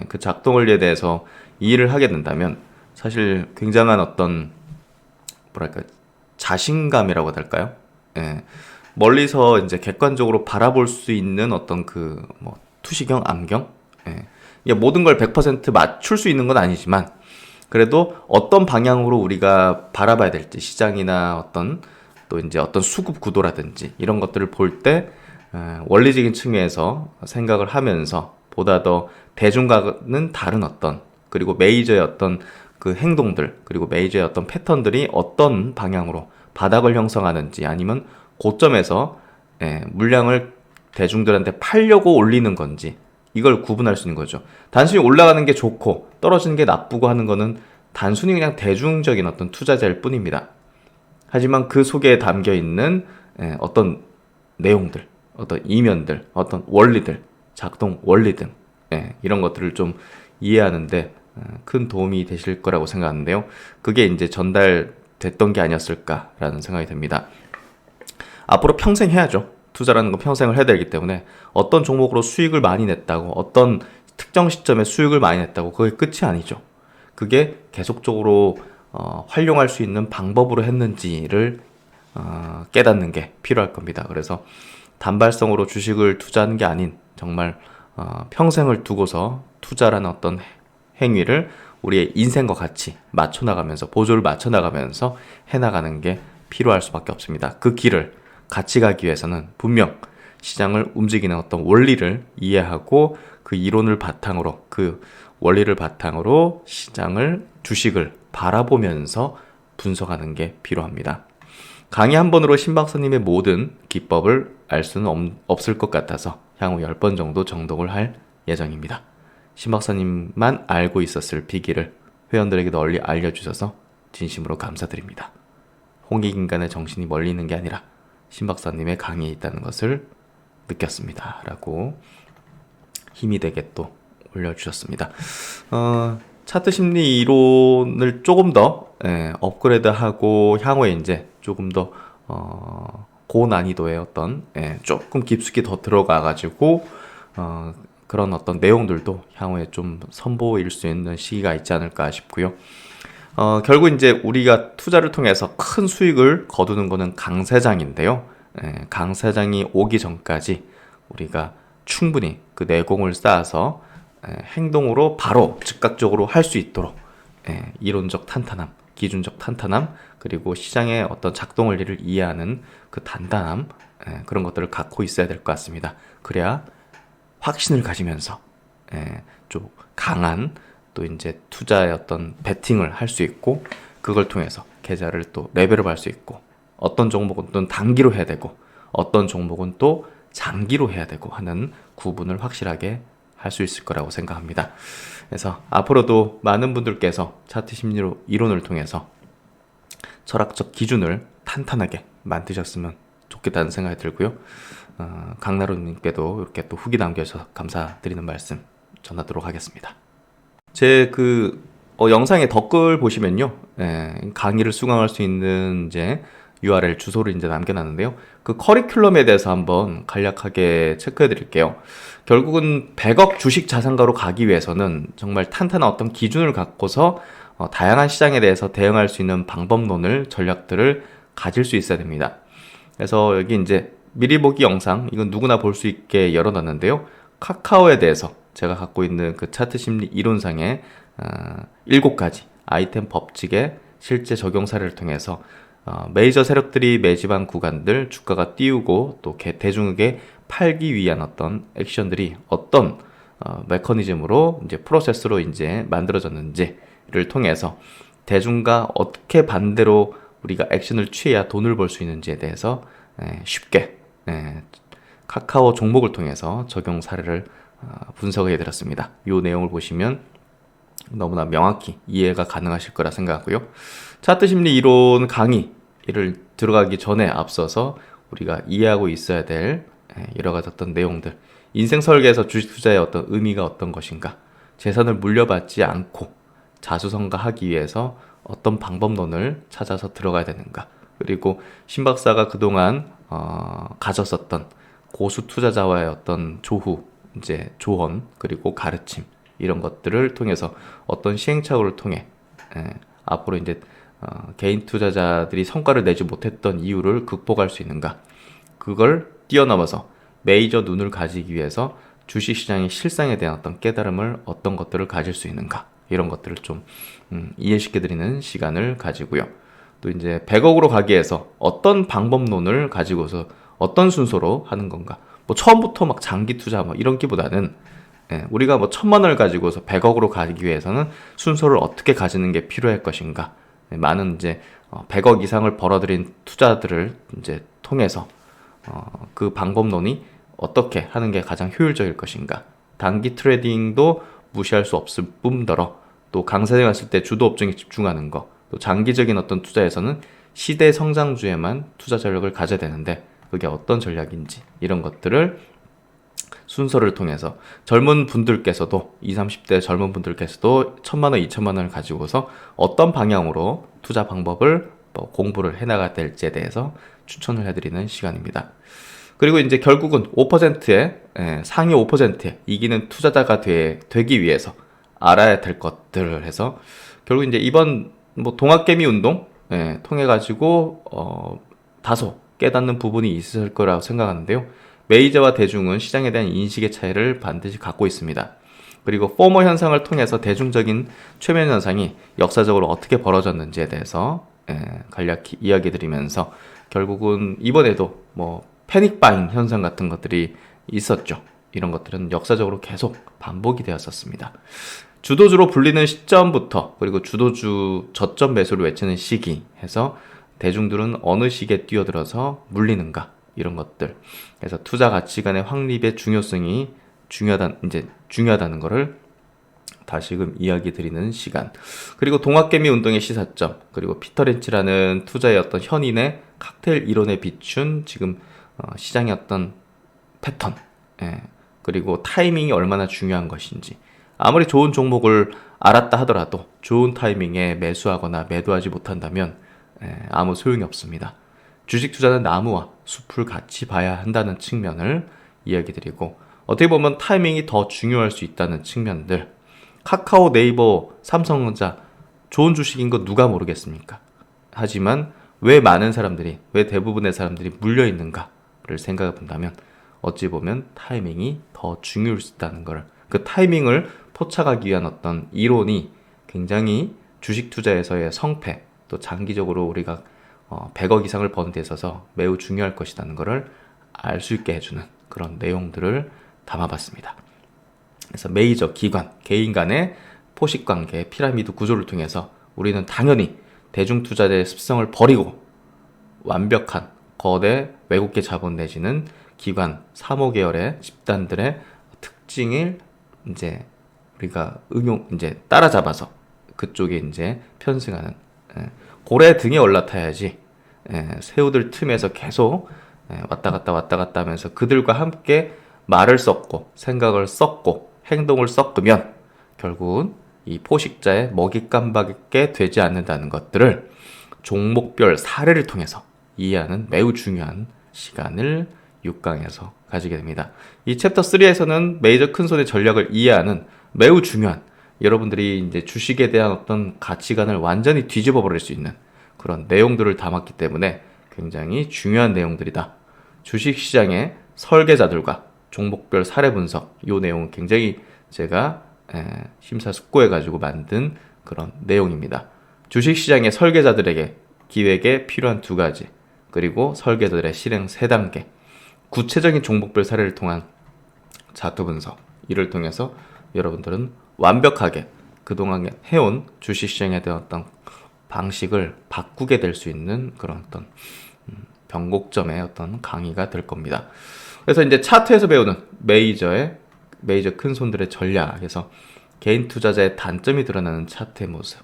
그 작동 원리에 대해서 이해를 하게 된다면 사실 굉장한 어떤 뭐랄까 자신감이라고 해야 될까요? 예, 멀리서 이제 객관적으로 바라볼 수 있는 어떤 그 뭐 투시경, 암경, 이게 모든 걸 100% 맞출 수 있는 건 아니지만 그래도 어떤 방향으로 우리가 바라봐야 될지 시장이나 어떤 또 이제 어떤 수급 구도라든지 이런 것들을 볼 때 원리적인 측면에서 생각을 하면서 보다 더 대중과는 다른 어떤 그리고 메이저의 어떤 그 행동들 그리고 메이저의 어떤 패턴들이 어떤 방향으로 바닥을 형성하는지 아니면 고점에서 물량을 대중들한테 팔려고 올리는 건지 이걸 구분할 수 있는 거죠. 단순히 올라가는 게 좋고 떨어지는 게 나쁘고 하는 거는 단순히 그냥 대중적인 어떤 투자자일 뿐입니다. 하지만 그 속에 담겨 있는 어떤 내용들, 어떤 이면들, 어떤 원리들, 작동 원리 등 이런 것들을 좀 이해하는데 큰 도움이 되실 거라고 생각하는데요. 그게 이제 전달됐던 게 아니었을까라는 생각이 듭니다. 앞으로 평생 해야죠. 투자라는 건 평생을 해야 되기 때문에 어떤 종목으로 수익을 많이 냈다고 어떤 특정 시점에 수익을 많이 냈다고 그게 끝이 아니죠. 그게 계속적으로 활용할 수 있는 방법으로 했는지를 깨닫는 게 필요할 겁니다. 그래서 단발성으로 주식을 투자하는 게 아닌 정말 평생을 두고서 투자라는 어떤 행위를 우리의 인생과 같이 맞춰나가면서 보조를 맞춰나가면서 해나가는 게 필요할 수밖에 없습니다. 그 길을 같이 가기 위해서는 분명 시장을 움직이는 어떤 원리를 이해하고 그 이론을 바탕으로 그 원리를 바탕으로 시장을 주식을 바라보면서 분석하는 게 필요합니다. 강의 한 번으로 신박사님의 모든 기법을 알 수는 없을 것 같아서 향후 10번 정도 정독을 할 예정입니다. 신박사님만 알고 있었을 비기를 회원들에게 널리 알려주셔서 진심으로 감사드립니다. 홍익인간의 정신이 멀리 있는 게 아니라 신박사님의 강의에 있다는 것을 느꼈습니다. 라고 힘이 되게 또 올려주셨습니다. 차트 심리 이론을 조금 더 업그레이드하고 향후에 이제 조금 더 고난이도의 어떤 조금 깊숙이 더 들어가가지고 그런 어떤 내용들도 향후에 좀 선보일 수 있는 시기가 있지 않을까 싶고요. 결국 이제 우리가 투자를 통해서 큰 수익을 거두는 것은 강세장인데요. 강세장이 오기 전까지 우리가 충분히 그 내공을 쌓아서 행동으로 바로 즉각적으로 할 수 있도록 이론적 탄탄함, 기준적 탄탄함, 그리고 시장의 어떤 작동 원리를 이해하는 그 단단함, 그런 것들을 갖고 있어야 될 것 같습니다. 그래야 확신을 가지면서 좀 강한 또 이제 투자의 어떤 베팅을 할 수 있고 그걸 통해서 계좌를 또 레벨업 할 수 있고 어떤 종목은 또 단기로 해야 되고 어떤 종목은 또 장기로 해야 되고 하는 구분을 확실하게 할 수 있을 거라고 생각합니다. 그래서 앞으로도 많은 분들께서 차트 심리로 이론을 통해서 철학적 기준을 탄탄하게 만드셨으면 좋겠다는 생각이 들고요. 강나루님께도 이렇게 또 후기 남겨주셔서 감사드리는 말씀 전하도록 하겠습니다. 제 그 영상의 댓글 보시면요, 강의를 수강할 수 있는 이제 URL 주소를 이제 남겨놨는데요. 그 커리큘럼에 대해서 한번 간략하게 체크해 드릴게요. 결국은 100억 주식 자산가로 가기 위해서는 정말 탄탄한 어떤 기준을 갖고서 다양한 시장에 대해서 대응할 수 있는 방법론을, 전략들을 가질 수 있어야 됩니다. 그래서 여기 이제 미리 보기 영상, 이건 누구나 볼 수 있게 열어놨는데요. 카카오에 대해서 제가 갖고 있는 그 차트 심리 이론상의 7가지 아이템 법칙의 실제 적용 사례를 통해서 메이저 세력들이 매집한 구간들 주가가 띄우고 또 대중에게 팔기 위한 어떤 액션들이 어떤 메커니즘으로 이제 프로세스로 이제 만들어졌는지를 통해서 대중과 어떻게 반대로 우리가 액션을 취해야 돈을 벌 수 있는지에 대해서 쉽게 카카오 종목을 통해서 적용 사례를 분석해 드렸습니다. 이 내용을 보시면 너무나 명확히 이해가 가능하실 거라 생각하고요. 차트 심리 이론 강의를 들어가기 전에 앞서서 우리가 이해하고 있어야 될 여러 가지 어떤 내용들, 인생 설계에서 주식 투자의 어떤 의미가 어떤 것인가, 재산을 물려받지 않고 자수성가하기 위해서 어떤 방법론을 찾아서 들어가야 되는가, 그리고 신 박사가 그동안 가졌었던 고수 투자자와의 어떤 조후, 이제 조언, 그리고 가르침, 이런 것들을 통해서 어떤 시행착오를 통해 앞으로 이제 개인 투자자들이 성과를 내지 못했던 이유를 극복할 수 있는가, 그걸 뛰어넘어서 메이저 눈을 가지기 위해서 주식시장의 실상에 대한 어떤 깨달음을, 어떤 것들을 가질 수 있는가, 이런 것들을 좀 이해시켜드리는 시간을 가지고요. 또 이제 100억으로 가기 위해서 어떤 방법론을 가지고서 어떤 순서로 하는 건가, 뭐 처음부터 막 장기 투자 뭐 이런 기보다는 우리가 뭐 1000만 원을 가지고서 100억으로 가기 위해서는 순서를 어떻게 가지는 게 필요할 것인가, 많은 이제 100억 이상을 벌어들인 투자들을 이제 통해서 그 방법론이 어떻게 하는 게 가장 효율적일 것인가, 단기 트레이딩도 무시할 수 없을 뿐더러 또 강세에 갔을 때 주도 업종에 집중하는 거, 또 장기적인 어떤 투자에서는 시대 성장주에만 투자 전략을 가져야 되는데 그게 어떤 전략인지, 이런 것들을 순서를 통해서 젊은 분들께서도 20, 30대 젊은 분들께서도 1000만 원, 2000만 원을 가지고서 어떤 방향으로 투자 방법을 공부를 해나가야 될지에 대해서 추천을 해드리는 시간입니다. 그리고 이제 결국은 5%의 상위 5%에 이기는 투자자가 되기 위해서 알아야 될 것들을 해서 결국 이제 이번 뭐 동학개미 운동 통해 가지고 다소 깨닫는 부분이 있을 거라고 생각하는데요. 메이저와 대중은 시장에 대한 인식의 차이를 반드시 갖고 있습니다. 그리고 포머 현상을 통해서 대중적인 최면 현상이 역사적으로 어떻게 벌어졌는지에 대해서 간략히 이야기 드리면서 결국은 이번에도 뭐 패닉 바잉 현상 같은 것들이 있었죠. 이런 것들은 역사적으로 계속 반복이 되었었습니다. 주도주로 불리는 시점부터, 그리고 주도주 저점 매수를 외치는 시기 해서 대중들은 어느 시기에 뛰어들어서 물리는가, 이런 것들. 그래서 투자 가치관의 확립의 중요성이 중요하다는 것을 다시금 이야기 드리는 시간. 그리고 동학개미 운동의 시사점, 그리고 피터 린치라는 투자의 어떤 현인의 칵테일 이론에 비춘 지금 시장의 어떤 패턴, 그리고 타이밍이 얼마나 중요한 것인지, 아무리 좋은 종목을 알았다 하더라도 좋은 타이밍에 매수하거나 매도하지 못한다면 아무 소용이 없습니다. 주식 투자는 나무와 숲을 같이 봐야 한다는 측면을 이야기 드리고, 어떻게 보면 타이밍이 더 중요할 수 있다는 측면들, 카카오, 네이버, 삼성전자 좋은 주식인 거 누가 모르겠습니까? 하지만 왜 많은 사람들이, 왜 대부분의 사람들이 물려있는가를 생각해 본다면 어찌 보면 타이밍이 더 중요할 수 있다는 걸, 그 타이밍을 포착하기 위한 어떤 이론이 굉장히 주식 투자에서의 성패, 또 장기적으로 우리가 100억 이상을 버는 데 있어서 매우 중요할 것이라는 것을 알 수 있게 해주는 그런 내용들을 담아봤습니다. 그래서 메이저, 기관, 개인 간의 포식관계, 피라미드 구조를 통해서 우리는 당연히 대중투자자의 습성을 버리고 완벽한 거대 외국계 자본 내지는 기관, 사모계열의 집단들의 특징을 이제 우리가 이제 따라잡아서 그쪽에 이제 편승하는, 고래 등에 올라타야지 새우들 틈에서 계속 왔다 갔다 하면서 그들과 함께 말을 섞고 생각을 섞고 행동을 섞으면 결국은 이 포식자의 먹잇감밖에 되지 않는다는 것들을 종목별 사례를 통해서 이해하는 매우 중요한 시간을 6강에서 가지게 됩니다. 이 챕터 3에서는 메이저 큰손의 전략을 이해하는 매우 중요한, 여러분들이 이제 주식에 대한 어떤 가치관을 완전히 뒤집어 버릴 수 있는 그런 내용들을 담았기 때문에 굉장히 중요한 내용들이다. 주식시장의 설계자들과 종목별 사례 분석, 이 내용은 굉장히 제가 심사숙고해가지고 만든 그런 내용입니다. 주식시장의 설계자들에게 기획에 필요한 2가지, 그리고 설계자들의 실행 3단계, 구체적인 종목별 사례를 통한 차트 분석, 이를 통해서 여러분들은 완벽하게 그동안 해온 주식시장에 대한 어떤 방식을 바꾸게 될 수 있는 그런 어떤 변곡점의 어떤 강의가 될 겁니다. 그래서 이제 차트에서 배우는 메이저 큰 손들의 전략에서 개인 투자자의 단점이 드러나는 차트의 모습.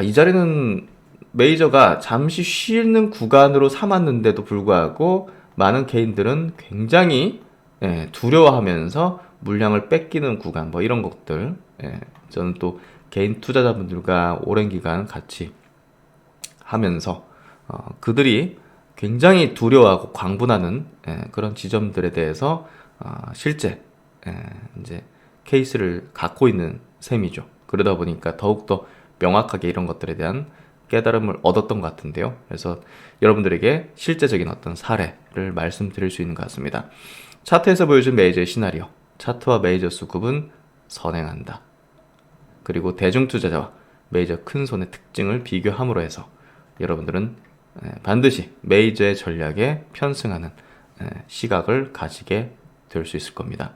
이 자리는 메이저가 잠시 쉬는 구간으로 삼았는데도 불구하고 많은 개인들은 굉장히 두려워하면서 물량을 뺏기는 구간, 뭐 이런 것들. 저는 또 개인 투자자분들과 오랜 기간 같이 하면서 그들이 굉장히 두려워하고 광분하는 그런 지점들에 대해서 실제 이제 케이스를 갖고 있는 셈이죠. 그러다 보니까 더욱더 명확하게 이런 것들에 대한 깨달음을 얻었던 것 같은데요. 그래서 여러분들에게 실제적인 어떤 사례를 말씀드릴 수 있는 것 같습니다. 차트에서 보여준 메이저의 시나리오, 차트와 메이저 수급은 선행한다. 그리고 대중투자자와 메이저 큰손의 특징을 비교함으로 해서 여러분들은 반드시 메이저의 전략에 편승하는 시각을 가지게 될 수 있을 겁니다.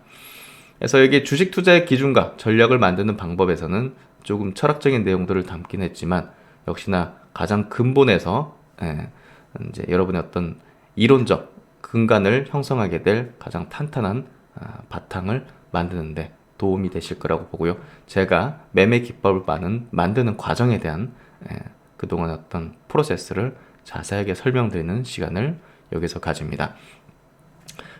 그래서 여기 주식 투자의 기준과 전략을 만드는 방법에서는 조금 철학적인 내용들을 담긴 했지만 역시나 가장 근본에서 이제 여러분의 어떤 이론적 근간을 형성하게 될 가장 탄탄한 바탕을 만드는데 도움이 되실 거라고 보고요. 제가 매매 기법을 만드는 과정에 대한 그동안 어떤 프로세스를 자세하게 설명드리는 시간을 여기서 가집니다.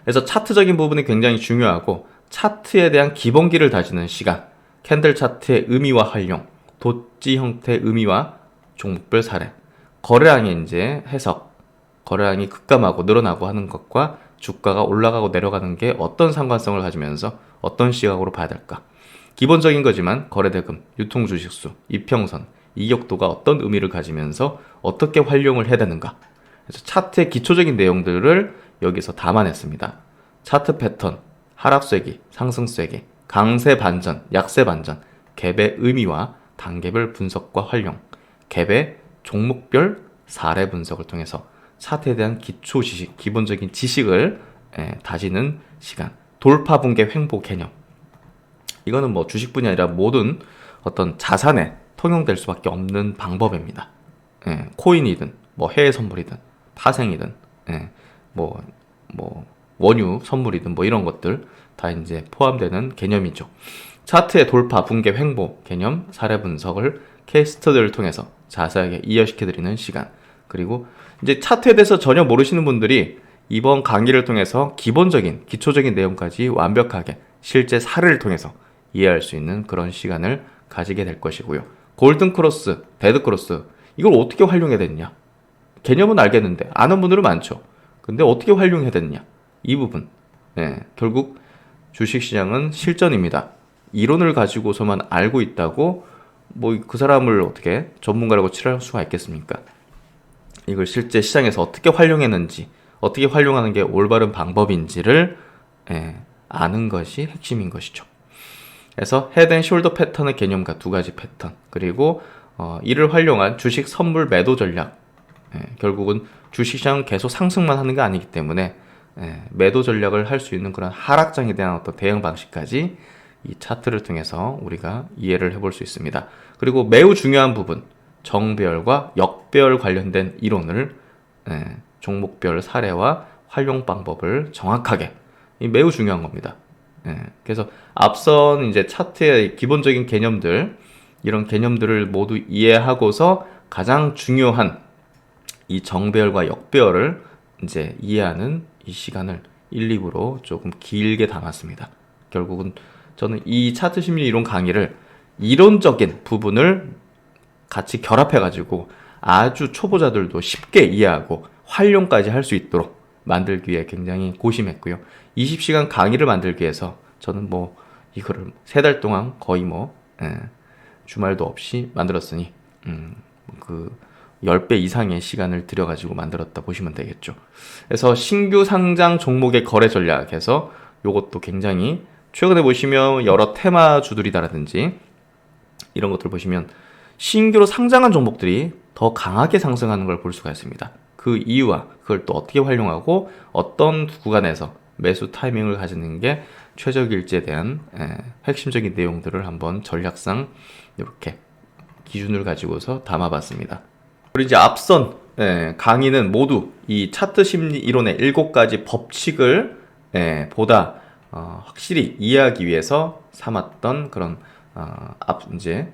그래서 차트적인 부분이 굉장히 중요하고 차트에 대한 기본기를 다지는 시간, 캔들 차트의 의미와 활용, 도지 형태의 의미와 종목별 사례, 거래량의 이제 해석, 거래량이 급감하고 늘어나고 하는 것과 주가가 올라가고 내려가는 게 어떤 상관성을 가지면서 어떤 시각으로 봐야 될까? 기본적인 거지만 거래대금, 유통주식수, 이평선, 이격도가 어떤 의미를 가지면서 어떻게 활용을 해야 되는가? 그래서 차트의 기초적인 내용들을 여기서 담아냈습니다. 차트 패턴, 하락세기, 상승세기, 강세 반전, 약세 반전, 갭의 의미와 단계별 분석과 활용, 갭의 종목별 사례 분석을 통해서 차트에 대한 기초 지식, 기본적인 지식을 다지는 시간. 돌파 붕괴 횡보 개념. 이거는 뭐 주식뿐이 아니라 모든 어떤 자산에 통용될 수밖에 없는 방법입니다. 코인이든 뭐 해외 선물이든 파생이든 뭐 원유 선물이든 뭐 이런 것들 다 이제 포함되는 개념이죠. 차트의 돌파, 붕괴, 횡보 개념 사례 분석을 케이스 스터디를 통해서 자세하게 이해시켜드리는 시간. 그리고 이제 차트에 대해서 전혀 모르시는 분들이 이번 강의를 통해서 기본적인, 기초적인 내용까지 완벽하게 실제 사례를 통해서 이해할 수 있는 그런 시간을 가지게 될 것이고요. 골든 크로스, 데드 크로스, 이걸 어떻게 활용해야 되느냐? 개념은 알겠는데 아는 분들은 많죠. 근데 어떻게 활용해야 되느냐? 이 부분. 결국 주식시장은 실전입니다. 이론을 가지고서만 알고 있다고 뭐 그 사람을 어떻게 전문가라고 칠할 수가 있겠습니까? 이걸 실제 시장에서 어떻게 활용했는지, 어떻게 활용하는 게 올바른 방법인지를 아는 것이 핵심인 것이죠. 그래서 헤드 앤 숄더 패턴의 개념과 두 가지 패턴, 그리고 이를 활용한 주식 선물 매도 전략. 결국은 주식시장은 계속 상승만 하는 게 아니기 때문에 매도 전략을 할 수 있는 그런 하락장에 대한 어떤 대응 방식까지 이 차트를 통해서 우리가 이해를 해볼 수 있습니다. 그리고 매우 중요한 부분, 정배열과 역배열 관련된 이론을 종목별 사례와 활용 방법을 정확하게, 매우 중요한 겁니다. 그래서 앞선 이제 차트의 기본적인 개념들, 이런 개념들을 모두 이해하고서 가장 중요한 이 정배열과 역배열을 이제 이해하는 이 시간을 1, 2부로 조금 길게 담았습니다. 결국은 저는 이 차트 심리 이론 강의를 이론적인 부분을 같이 결합해가지고 아주 초보자들도 쉽게 이해하고 활용까지 할 수 있도록 만들기 위해 굉장히 고심했고요. 20시간 강의를 만들기 위해서 저는 뭐 이거를 3달 동안 거의 주말도 없이 만들었으니 그 10배 이상의 시간을 들여가지고 만들었다 보시면 되겠죠. 그래서 신규 상장 종목의 거래 전략에서 요것도 굉장히 최근에 보시면 여러 테마주들이다라든지 이런 것들 보시면 신규로 상장한 종목들이 더 강하게 상승하는 걸 볼 수가 있습니다. 그 이유와 그걸 또 어떻게 활용하고 어떤 구간에서 매수 타이밍을 가지는 게 최적일지에 대한 핵심적인 내용들을 한번 전략상 이렇게 기준을 가지고서 담아봤습니다. 그리고 이제 앞선 강의는 모두 이 차트 심리 이론의 7가지 법칙을 보다 확실히 이해하기 위해서 삼았던 그런 이제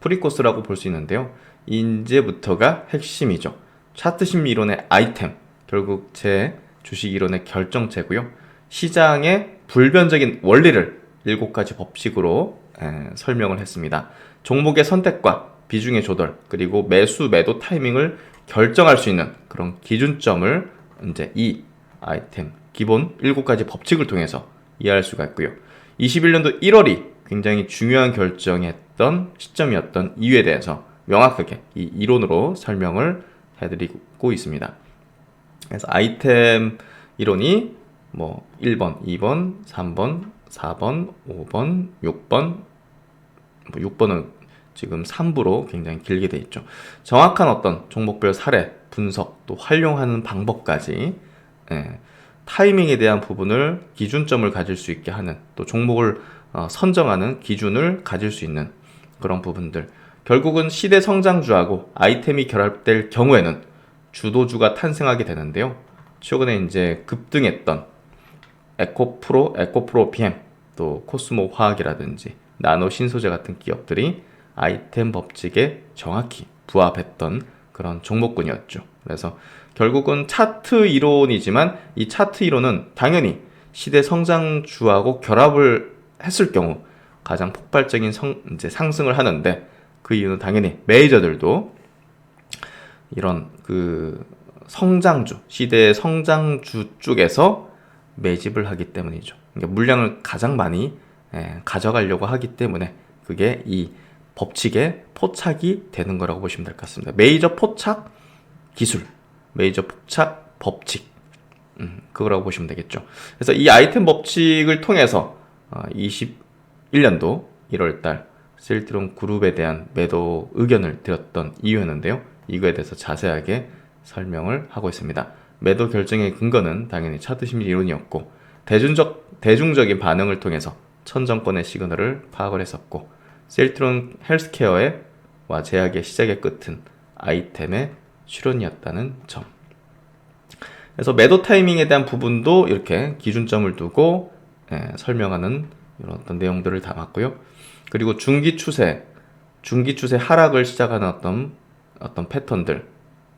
프리코스라고 볼 수 있는데요. 이제부터가 핵심이죠. 차트 심리 이론의 아이템, 결국 제 주식 이론의 결정체고요. 시장의 불변적인 원리를 7가지 법칙으로 설명을 했습니다. 종목의 선택과 비중의 조절, 그리고 매수, 매도 타이밍을 결정할 수 있는 그런 기준점을 이제 이 아이템 기본 7가지 법칙을 통해서 이해할 수가 있고요. 21년도 1월이 굉장히 중요한 결정했던 시점이었던 이유에 대해서 명확하게 이 이론으로 설명을 해드리고 있습니다. 그래서 아이템 이론이 뭐 1번, 2번, 3번, 4번, 5번, 6번, 6번은 지금 3부로 굉장히 길게 돼 있죠. 정확한 어떤 종목별 사례, 분석, 또 활용하는 방법까지 타이밍에 대한 부분을 기준점을 가질 수 있게 하는, 또 종목을 선정하는 기준을 가질 수 있는 그런 부분들. 결국은 시대 성장주하고 아이템이 결합될 경우에는 주도주가 탄생하게 되는데요. 최근에 이제 급등했던 에코프로 PM, 또 코스모 화학이라든지 나노 신소재 같은 기업들이 아이템 법칙에 정확히 부합했던 그런 종목군이었죠. 그래서 결국은 차트 이론이지만 이 차트 이론은 당연히 시대 성장주하고 결합을 했을 경우 가장 폭발적인 이제 상승을 하는데, 그 이유는 당연히 메이저들도 이런 그 성장주, 시대의 성장주 쪽에서 매집을 하기 때문이죠. 그러니까 물량을 가장 많이 가져가려고 하기 때문에 그게 이 법칙에 포착이 되는 거라고 보시면 될 것 같습니다. 메이저 포착 기술, 메이저 포착 법칙, 그거라고 보시면 되겠죠. 그래서 이 아이템 법칙을 통해서 21년도 1월달 셀트론 그룹에 대한 매도 의견을 드렸던 이유였는데요. 이거에 대해서 자세하게 설명을 하고 있습니다. 매도 결정의 근거는 당연히 차트 심리 이론이었고, 대중적인 반응을 통해서 천정권의 시그널을 파악을 했었고, 셀트론 헬스케어와 제약의 시작의 끝은 아이템의 출현이었다는 점. 그래서 매도 타이밍에 대한 부분도 이렇게 기준점을 두고 설명하는 이런 어떤 내용들을 담았고요. 그리고 중기 추세 하락을 시작하는 어떤 패턴들,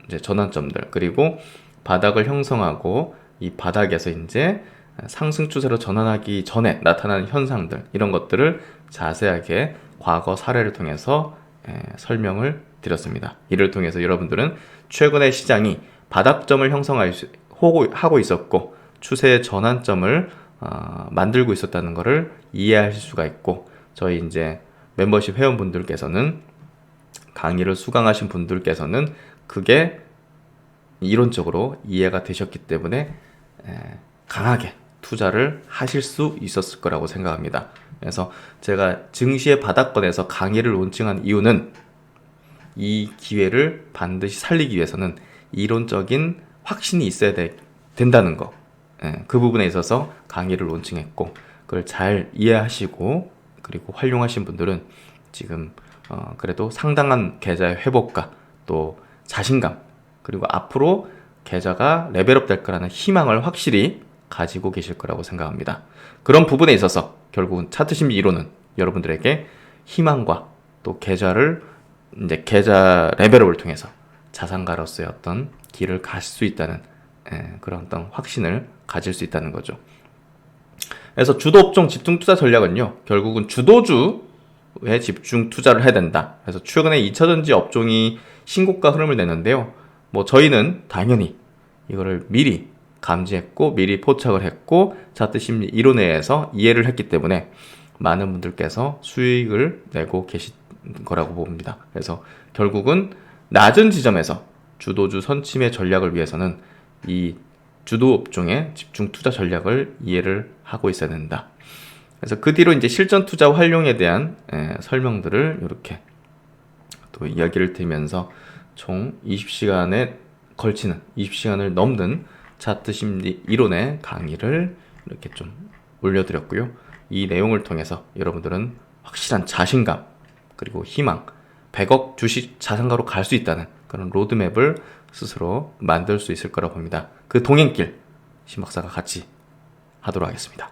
이제 전환점들, 그리고 바닥을 형성하고 이 바닥에서 이제 상승 추세로 전환하기 전에 나타나는 현상들, 이런 것들을 자세하게 과거 사례를 통해서 설명을 드렸습니다. 이를 통해서 여러분들은 최근의 시장이 바닥점을 형성하고 있었고 추세의 전환점을 만들고 있었다는 것을 이해하실 수가 있고, 저희 이제 멤버십 회원분들께서는, 강의를 수강하신 분들께서는 그게 이론적으로 이해가 되셨기 때문에 강하게 투자를 하실 수 있었을 거라고 생각합니다. 그래서 제가 증시의 바닥권에서 강의를 론칭한 이유는 이 기회를 반드시 살리기 위해서는 이론적인 확신이 있어야 된다는 거, 그 부분에 있어서 강의를 론칭했고, 그걸 잘 이해하시고 그리고 활용하신 분들은 지금 그래도 상당한 계좌의 회복과 또 자신감, 그리고 앞으로 계좌가 레벨업 될 거라는 희망을 확실히 가지고 계실 거라고 생각합니다. 그런 부분에 있어서 결국은 차트 심리 이론은 여러분들에게 희망과 또 계좌 레벨업을 통해서 자산가로서의 어떤 길을 갈 수 있다는 그런 어떤 확신을 가질 수 있다는 거죠. 그래서 주도 업종 집중 투자 전략은요, 결국은 주도주에 집중 투자를 해야 된다. 그래서 최근에 2차전지 업종이 신고가 흐름을 내는데요. 뭐 저희는 당연히 이거를 미리 감지했고 미리 포착을 했고 차트 심리 이론에 의해서 이해를 했기 때문에 많은 분들께서 수익을 내고 계신 거라고 봅니다. 그래서 결국은 낮은 지점에서 주도주 선침의 전략을 위해서는 이 주도 업종의 집중 투자 전략을 이해를 하고 있어야 된다. 그래서 그 뒤로 이제 실전 투자 활용에 대한 설명들을 이렇게 또 이야기를 드리면서 총 20시간에 걸치는 20시간을 넘는 차트 심리 이론의 강의를 이렇게 좀 올려드렸고요. 이 내용을 통해서 여러분들은 확실한 자신감, 그리고 희망, 100억 주식 자산가로 갈 수 있다는 그런 로드맵을 스스로 만들 수 있을 거라 봅니다. 그 동행길 신 박사가 같이 하도록 하겠습니다.